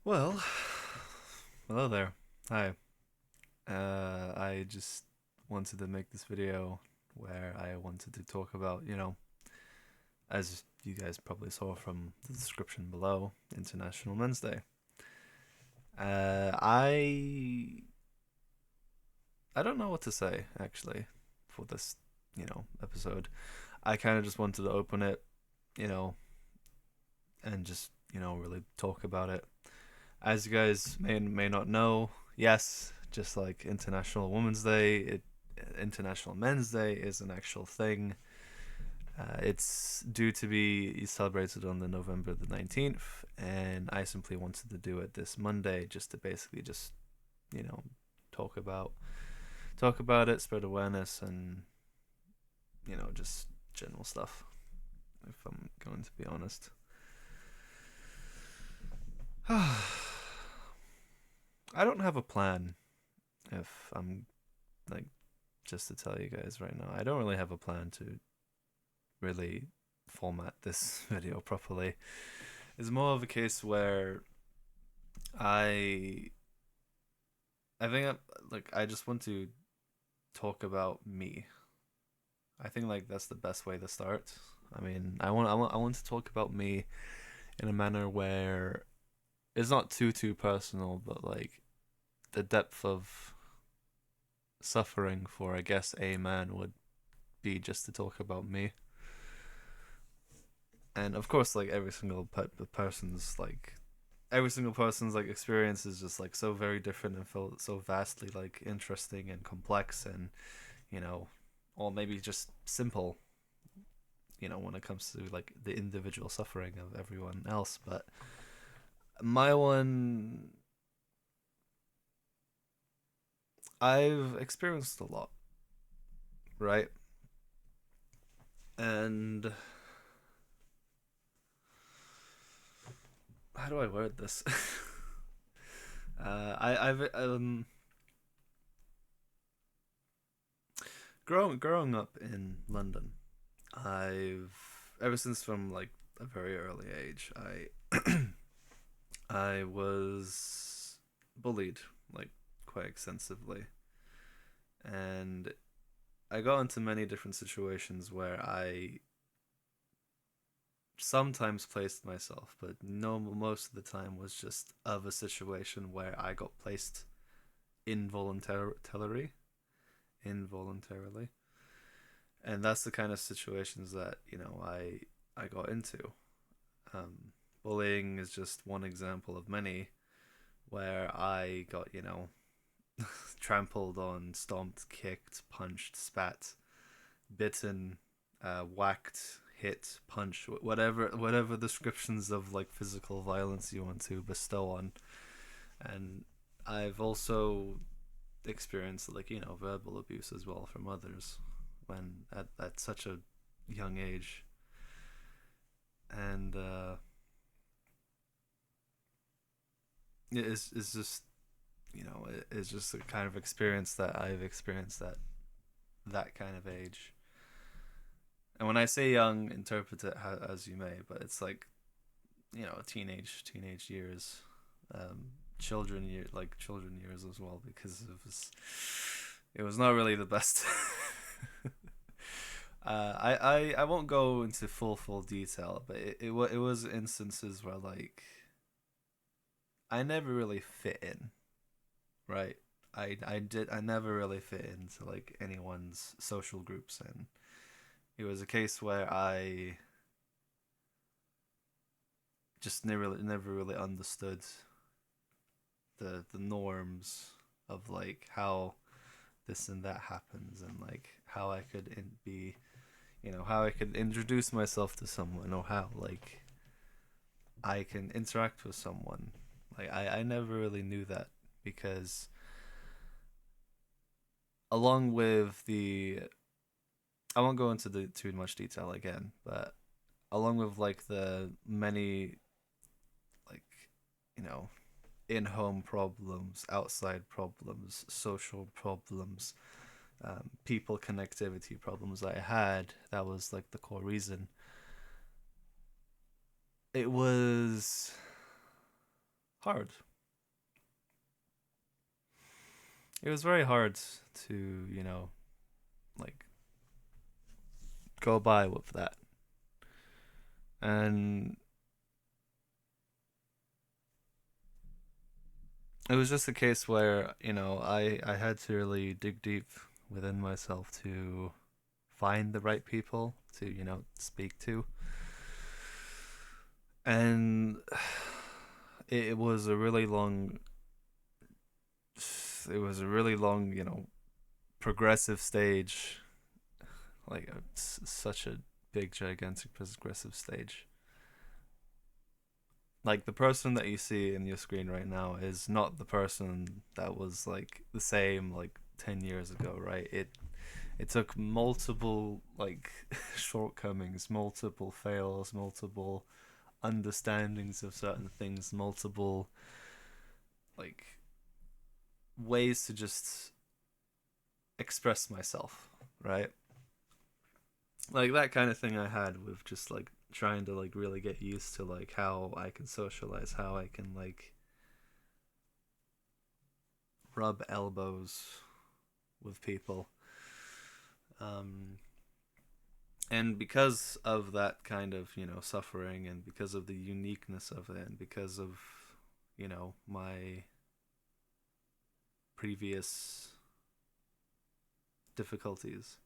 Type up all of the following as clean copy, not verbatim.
Well, hello there. Hi. I just wanted to make this video where I wanted to talk about, as you guys probably saw from the description below, International Men's Day. I don't know what to say actually for this, episode. I kind of just wanted to open it, you know, and just, really talk about it. As you guys may not know, yes, just like International Women's Day, International Men's Day is an actual thing. It's due to be celebrated on the November the 19th, and I simply wanted to do it this Monday just to basically just you know talk about talk about it, spread awareness, and just general stuff. If I'm going to be honest. I don't have a plan. If I'm like just to tell you guys right now, I don't really have a plan to really format this video properly. It's more of a case where I I think I just want to talk about me. I think like that's the best way to start. I mean, I want to talk about me in a manner where it's not too personal, but like the depth of suffering for I guess a man would be just to talk about me. And of course, like every single person's like experience is just like so very different and feel so vastly like interesting and complex and you know or maybe just simple when it comes to like the individual suffering of everyone else. But my one, I've experienced a lot, right? And how do I word this? I've growing up in London, I've ever since from like a very early age, I was bullied like quite extensively, and I got into many different situations where I sometimes placed myself, but no, most of the time was just of a situation where I got placed involuntarily, involuntarily, and that's the kind of situations that I got into. Um, Bullying is just one example of many where I got trampled on, stomped, kicked, punched, spat, bitten, whacked, hit, punch, whatever descriptions of like physical violence you want to bestow on. And I've also experienced like verbal abuse as well from others when at such a young age. And it's just it's just a kind of experience that I've experienced at that kind of age. And when I say young, interpret it as you may, but it's like teenage years, children years as well, because it was not really the best. I won't go into full detail, but it was instances where like I never really fit in, right? I never really fit into like anyone's social groups, and it was a case where I just never really understood the norms of like how this and that happens, and like how I could be how I could introduce myself to someone, or how like I can interact with someone. Like I never really knew that, because along with the I won't go into the too much detail again, but along with like the many like you know in-home problems, outside problems, social problems, people connectivity problems that I had, that was like the core reason. It was hard. It was very hard to, like go by with that. And it was just a case where, I had to really dig deep within myself to find the right people to, speak to. And it was a really long progressive stage, like such a big gigantic progressive stage. Like the person that you see in your screen right now is not the person that was like the same like 10 years ago, right? It took multiple like shortcomings, multiple fails, multiple understandings of certain things, multiple like ways to just express myself, right? Like that kind of thing I had with just like trying to like really get used to like how I can socialize, how I can like rub elbows with people. Um and because of that kind of, suffering, and because of the uniqueness of it, and because of, my previous difficulties,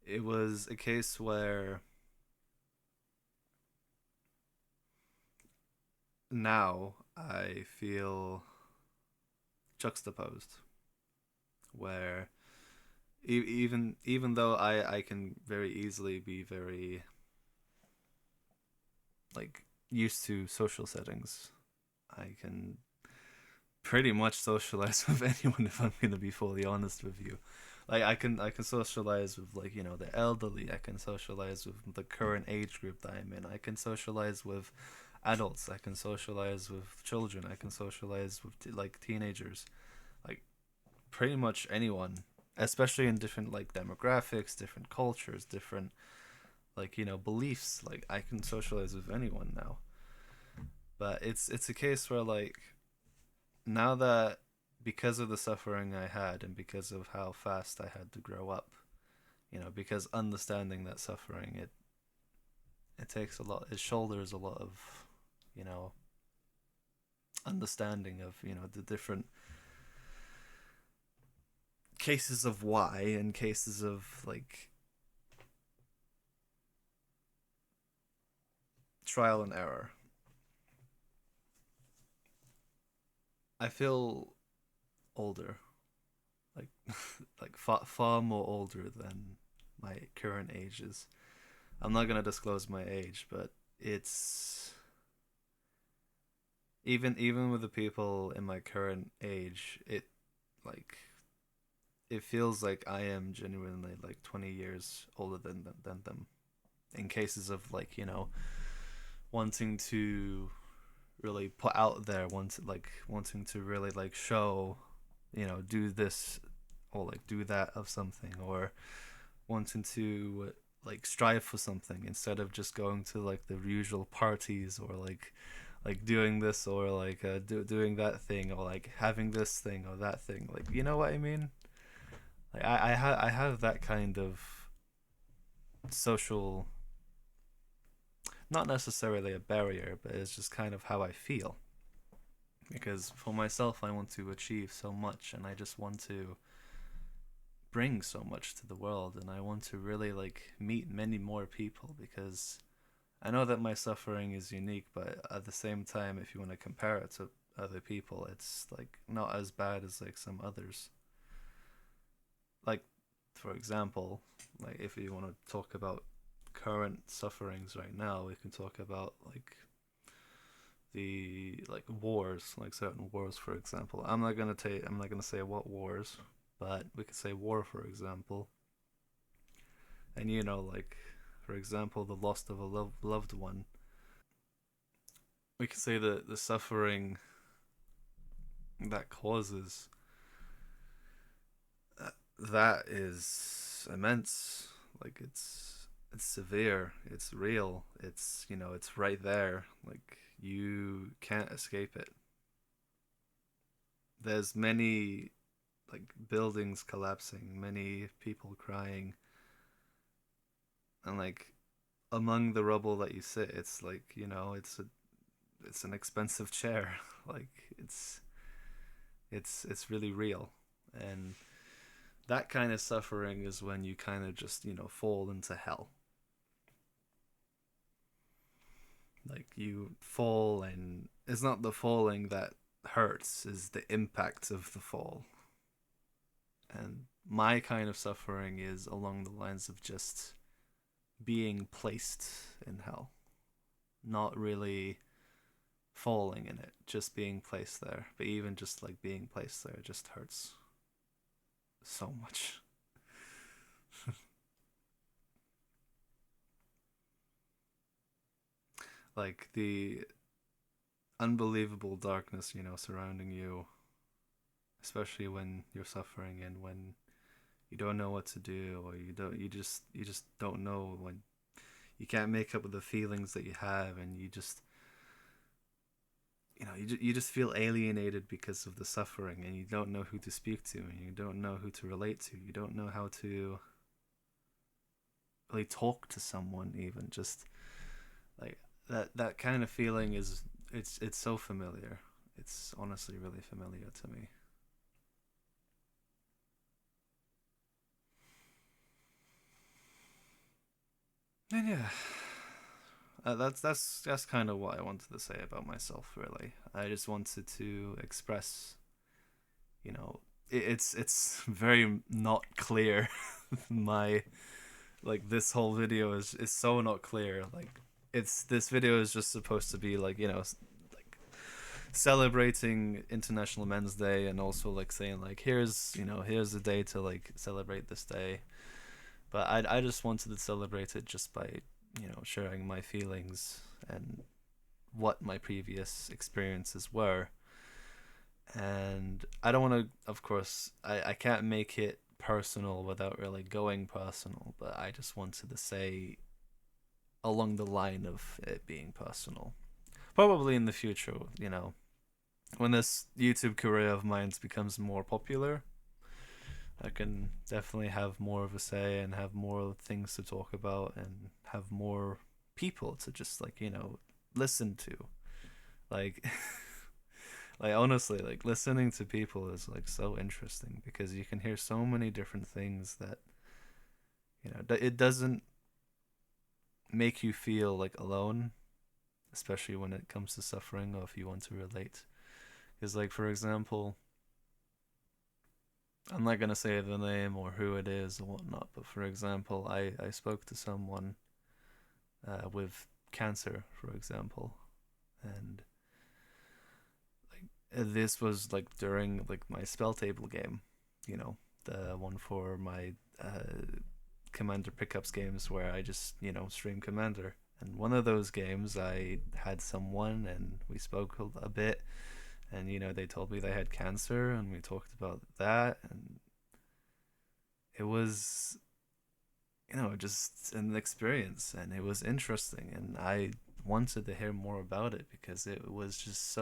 it was a case where now I feel juxtaposed, where even though I can very easily be very like used to social settings, I can pretty much socialize with anyone if I'm gonna be fully honest with you. Like I can socialize with like the elderly. I can socialize with the current age group that I'm in. I can socialize with adults. I can socialize with children. I can socialize with like teenagers. Like pretty much anyone, especially in different like demographics, different cultures, different like beliefs. Like I can socialize with anyone now. But it's a case where like now that because of the suffering I had and because of how fast I had to grow up, because understanding that suffering, it takes a lot, it shoulders a lot of, you know, understanding of, the different cases of why and cases of like trial and error. I feel older, like like far more older than my current age is. I'm not gonna disclose my age, but it's even with the people in my current age, like it feels like I am genuinely like 20 years older than them. In cases of like wanting to really put out there, wanting to really like show, do this or like do that of something, or wanting to like strive for something instead of just going to like the usual parties, or like doing this, or like doing that thing, or like having this thing or that thing, like you know what I mean. Like I have that kind of social, not necessarily a barrier, but it's just kind of how I feel, because for myself I want to achieve so much, and I just want to bring so much to the world, and I want to really like meet many more people, because I know that my suffering is unique, but at the same time, if you want to compare it to other people, it's like not as bad as like some others. Like, for example, like if you want to talk about current sufferings right now, we can talk about like the like wars, like certain wars, for example. I'm not gonna say what wars, but we could say war, for example. And like for example, the loss of a loved one. We could say that the suffering that causes that is immense. Like it's severe, it's real, it's it's right there, like you can't escape it. there's many like buildings collapsing, many people crying, and like among the rubble that you sit, it's like, it's an expensive chair. Like it's really real. And that kind of suffering is when you kind of just, fall into hell. Like you fall, and it's not the falling that hurts, is the impact of the fall. And my kind of suffering is along the lines of just being placed in hell, not really falling in it, just being placed there. But even just like being placed there just hurts so much. Like the unbelievable darkness, surrounding you, especially when you're suffering and when you don't know what to do, or you just don't know, when you can't make up with the feelings that you have, and you just feel alienated because of the suffering, and you don't know who to speak to, and you don't know who to relate to, you don't know how to really talk to someone, even just like that kind of feeling is, it's so familiar. It's honestly really familiar to me. And yeah, that's kind of what I wanted to say about myself. Really, I just wanted to express, you know, it's very not clear. My like this whole video is so not clear. Like it's this video is just supposed to be like, like celebrating International Men's Day, and also like saying like, here's the day to like celebrate this day. But I just wanted to celebrate it just by, sharing my feelings and what my previous experiences were. And I don't want to, of course, I can't make it personal without really going personal, but I just wanted to say along the line of it being personal. Probably in the future, when this YouTube career of mine becomes more popular, I can definitely have more of a say and have more things to talk about and have more people to just like, listen to. Like like honestly, like listening to people is like so interesting because you can hear so many different things that, it doesn't make you feel like alone, especially when it comes to suffering, or if you want to relate. Because like for example, I'm not gonna say the name or who it is or whatnot, but for example, I spoke to someone with cancer, for example, and like this was like during like my spell table game, the one for my commander pickups games where I just stream commander. And one of those games, I had someone and we spoke a bit, and they told me they had cancer, and we talked about that, and it was just an experience, and it was interesting, and I wanted to hear more about it because it was just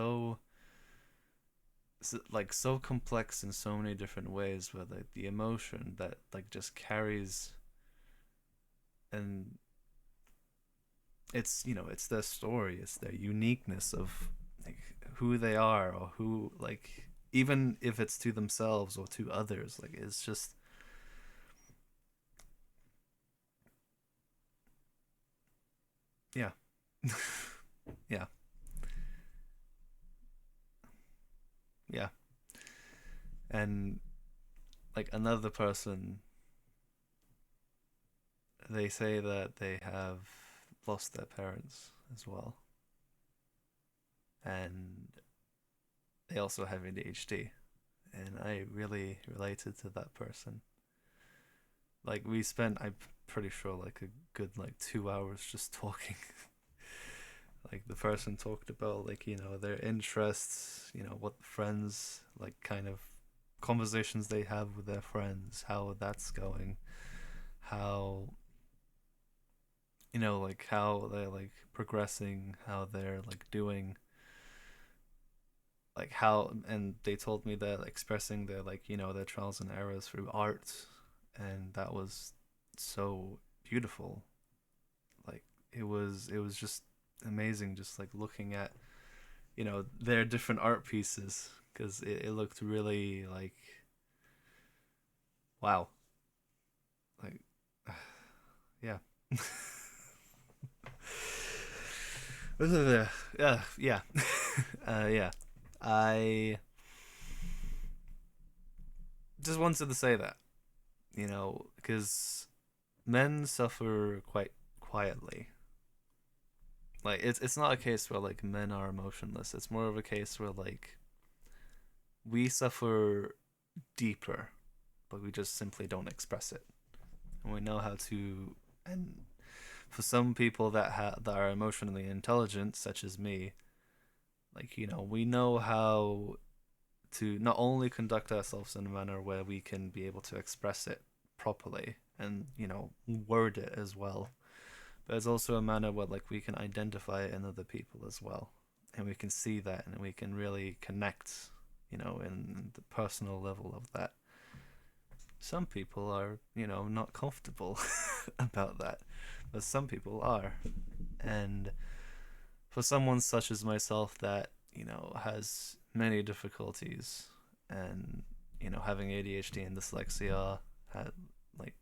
like so complex in so many different ways, where like the emotion that like just carries, and it's their story, it's their uniqueness of like who they are, or who, like, even if it's to themselves or to others, like it's just, yeah. Yeah, yeah. And like another person, they say that they have lost their parents as well, and they also have ADHD, and I really related to that person. Like we spent, I'm pretty sure, like a good like 2 hours just talking. Like the person talked about like their interests, what friends, like kind of conversations they have with their friends, how that's going, how like how they're like progressing, how they're like doing. like how, and they told me that expressing their, like, their trials and errors through art, and that was so beautiful. Like, it was just amazing, just like looking at, their different art pieces, because it looked really like, wow, like, yeah. Yeah. Yeah. I just wanted to say that, because men suffer quite quietly. Like, it's not a case where like men are emotionless. It's more of a case where like we suffer deeper, but we just simply don't express it. And we know how to. And for some people that are emotionally intelligent, such as me, like, we know how to not only conduct ourselves in a manner where we can be able to express it properly and, word it as well, but it's also a manner where like we can identify it in other people as well, and we can see that, and we can really connect, in the personal level of that. Some people are, not comfortable about that, but some people are. And for someone such as myself that, has many difficulties, and, having ADHD and dyslexia, had like,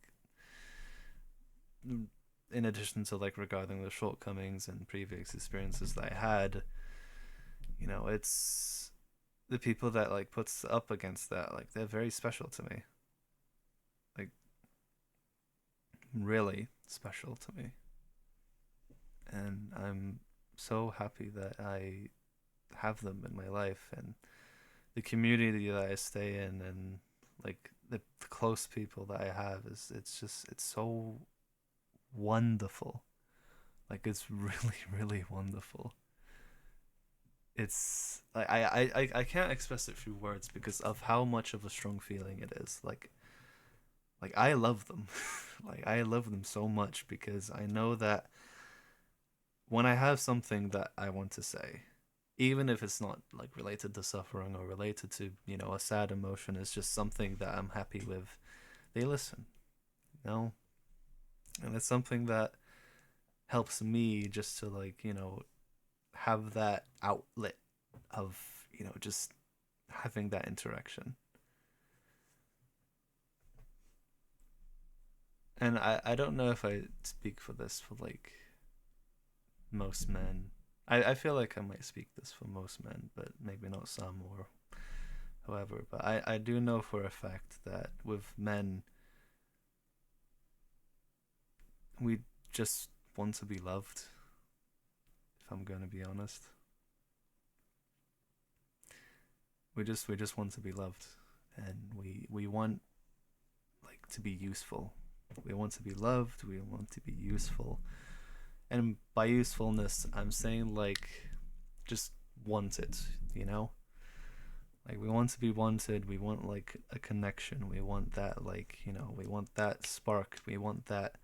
in addition to like regarding the shortcomings and previous experiences that I had, it's the people that like puts up against that, like, they're very special to me. Like, really special to me. And I'm so happy that I have them in my life, and the community that I stay in, and like the close people that I have, is it's so wonderful. Like, it's really really wonderful. It's like I can't express it through words because of how much of a strong feeling it is. Like I love them. Like, I love them so much because I know that when I have something that I want to say, even if it's not like related to suffering or related to, a sad emotion, it's just something that I'm happy with, they listen, you know? And it's something that helps me just to, like, have that outlet of, just having that interaction. And I don't know if I speak for this for like most men. I feel like I might speak this for most men, but maybe not some or whoever. But I do know for a fact that with men, we just want to be loved, if I'm going to be honest. We just want to be loved, and we want, like, to be useful. We want to be loved, we want to be useful. And by usefulness, I'm saying like just want it, you know? Like, we want to be wanted, we want like a connection, we want that, like, we want that spark, we want that,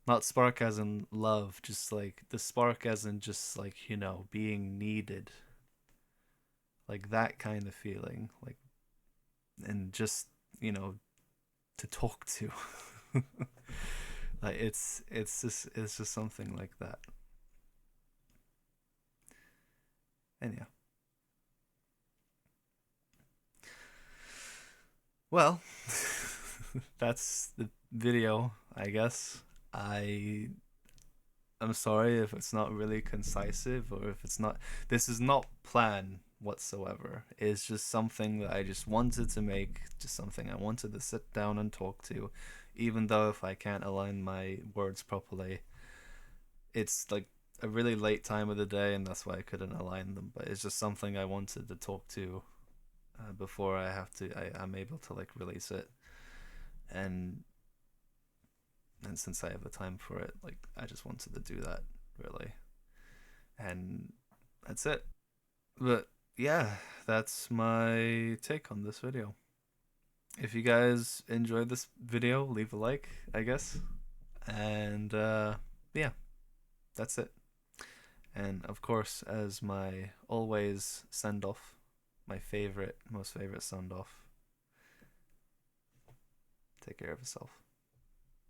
not spark as in love, just like the spark as in just like, being needed. Like that kind of feeling. Like, and just, you know, to talk to. Like, it's just something like that. And yeah. Well, that's the video, I guess. I I'm sorry if it's not really concisive, or if it's not. This is not planned whatsoever. It's just something that I just wanted to make, just something I wanted to sit down and talk to, even though if I can't align my words properly. It's like a really late time of the day, and that's why I couldn't align them. But it's just something I wanted to talk to, before I'm able to like release it, and since I have the time for it, like, I just wanted to do that, really. And that's it. But yeah, that's my take on this video. If you guys enjoyed this video, leave a like, I guess. And yeah, that's it. And of course, as my always send off, my most favorite send off. Take care of yourself.